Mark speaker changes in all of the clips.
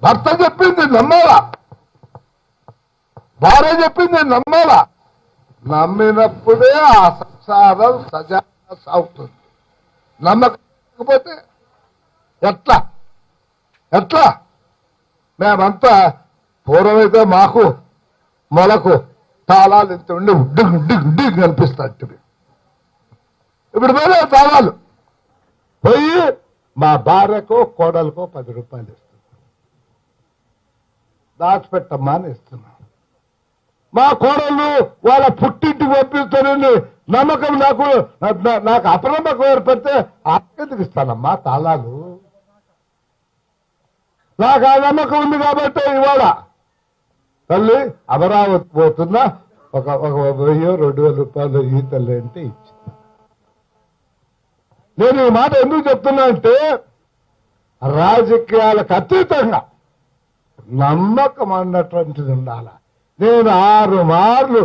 Speaker 1: భర్త చెప్పింది నమ్మాలా, భార్య చెప్పింది నమ్మాలా. నమ్మినప్పుడే ఆ సంసారం సజాగా సాగుతుంది. నమ్మకపోతే ఎట్లా ఎట్లా? మేమంతా పూర్వమైతే మాకు మొలకు తాళాలు ఇంత ఉండి డిగ్ డిగ్ డిగ్ కనిపిస్తాయి. ఇప్పుడు వేరే తాళాలు పోయి మా భార్యకో కోడలకో 10 రూపాయలు ఇస్తుంది. దాచిపెట్టమ్మా అని ఇస్తున్నాం. మా కోడళ్ళు వాళ్ళ పుట్టింటికి పంపిస్తానని నమ్మకం నాకు అపనమ్మకం ఏర్పడితే ఆకెందుకు ఇస్తానమ్మా తాళాలు? నాకు ఆ నమ్మకం ఉంది కాబట్టి ఇవాళ తల్లి అమరావతి పోతున్నా ఒక 1000-2000 రూపాయలు ఈ తల్లి అంటే ఇచ్చింది. నేను ఈ మాట ఎందుకు చెప్తున్నా అంటే రాజకీయాలకు అతీతంగా నమ్మకం అన్నటువంటిది ఉండాలి. నేను 6 మార్లు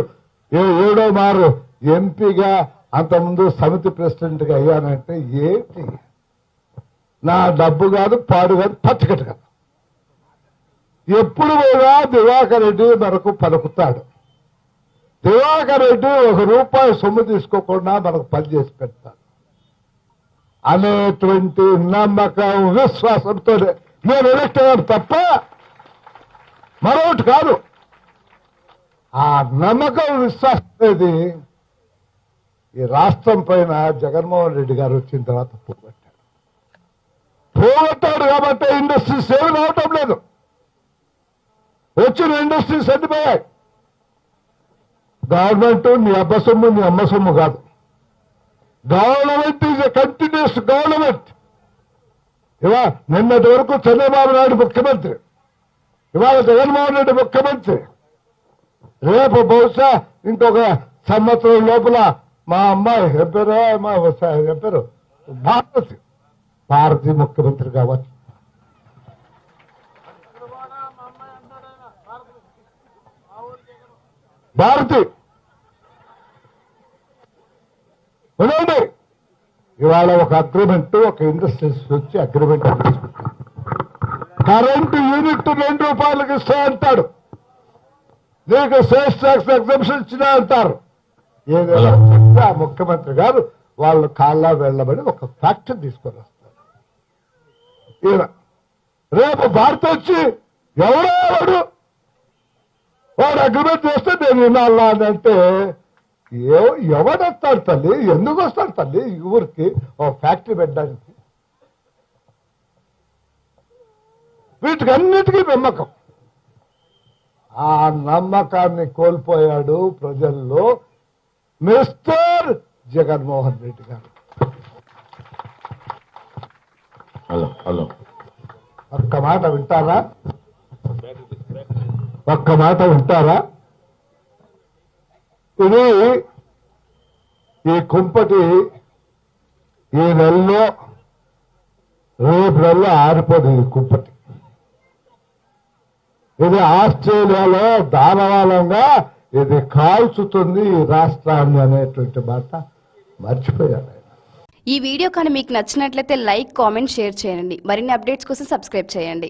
Speaker 1: 7వ మారు ఎంపీగా అంతకుముందు సమితి ప్రెసిడెంట్గా అయ్యానంటే ఏంటి? నా డబ్బు కాదు, పాడు కాదు, పచ్చకట్టు కాదు. ఎప్పుడు కూడా దివాకర్ రెడ్డి మనకు పలుకుతాడు. దివాకర్ రెడ్డి 1 రూపాయి సొమ్ము తీసుకోకుండా మనకు పని చేసి పెడతాడు అనేటువంటి నమ్మకం విశ్వాసంతో నేను ఎలక్ట్ అయ్యాను తప్ప మరొకటి కాదు. ఆ నమ్మకం విశ్వాసం అనేది ఈ రాష్ట్రం పైన జగన్మోహన్ రెడ్డి గారు వచ్చిన తర్వాత పోగొట్టాడు కాబట్టి ఇండస్ట్రీస్ ఏమి రావటం లేదు. వచ్చిన ఇండస్ట్రీస్ ఎండిపోయాయి. గవర్నమెంట్ నీ అబ్బ సొమ్ము నీ అమ్మ సొమ్ము కాదు. Government is a continuous government. ఇవాళ నిన్నటి వరకు చంద్రబాబు నాయుడు ముఖ్యమంత్రి, ఇవాళ జగన్మోహన్ రెడ్డి ముఖ్యమంత్రి. రేపు బహుశా ఇంకొక సంవత్సరం లోపల మా అమ్మాయి చెప్పారు భారతి ముఖ్యమంత్రి కావచ్చు. భారతి వినండి, ఇవాళ ఒక అగ్రిమెంట్, ఒక ఇండస్ట్రీస్ వచ్చి అగ్రిమెంట్ కరెంటు యూనిట్ 2 రూపాయలకు ఇస్తా అంటాడు. నీకు సేల్స్ ట్యాక్స్ ఎగ్జంప్షన్ ఇచ్చినా అంటారు. ఏదైనా ముఖ్యమంత్రి గారు వాళ్ళు కాళ్ళ వెళ్ళబడి ఒక ఫ్యాక్టరీ తీసుకొని వస్తారు. ఈయన రేపు భారత వచ్చి ఎవడు వాడు అగ్రిమెంట్ చేస్తే నేను వినాలా అని అంటే ఎవడొస్తాడు తల్లి? ఎందుకు వస్తాడు తల్లి ఈ ఊరికి ఒక ఫ్యాక్టరీ పెట్టడానికి? వీటికన్నిటికీ నమ్మకం. ఆ నమ్మకాన్ని కోల్పోయాడు ప్రజల్లో మిస్టర్ జగన్మోహన్ రెడ్డి గారు. ఒక్క మాట వింటారా? ఒక్క మాట వింటారా? ఇది ఈ కుంపటి ఈ నెలలో రేపు నెలలో ఆరిపోదు. ఈ కుంపటి ఇది ఆస్ట్రేలియాలో దానవాలంగా ఇది కాల్చుతుంది ఈ రాష్ట్రాన్ని అనేటువంటి మాట మర్చిపోయాను.
Speaker 2: ఈ వీడియో కానీ మీకు నచ్చినట్లయితే లైక్, కామెంట్, షేర్ చేయండి. మరిన్ని అప్డేట్స్ కోసం సబ్స్క్రైబ్ చేయండి.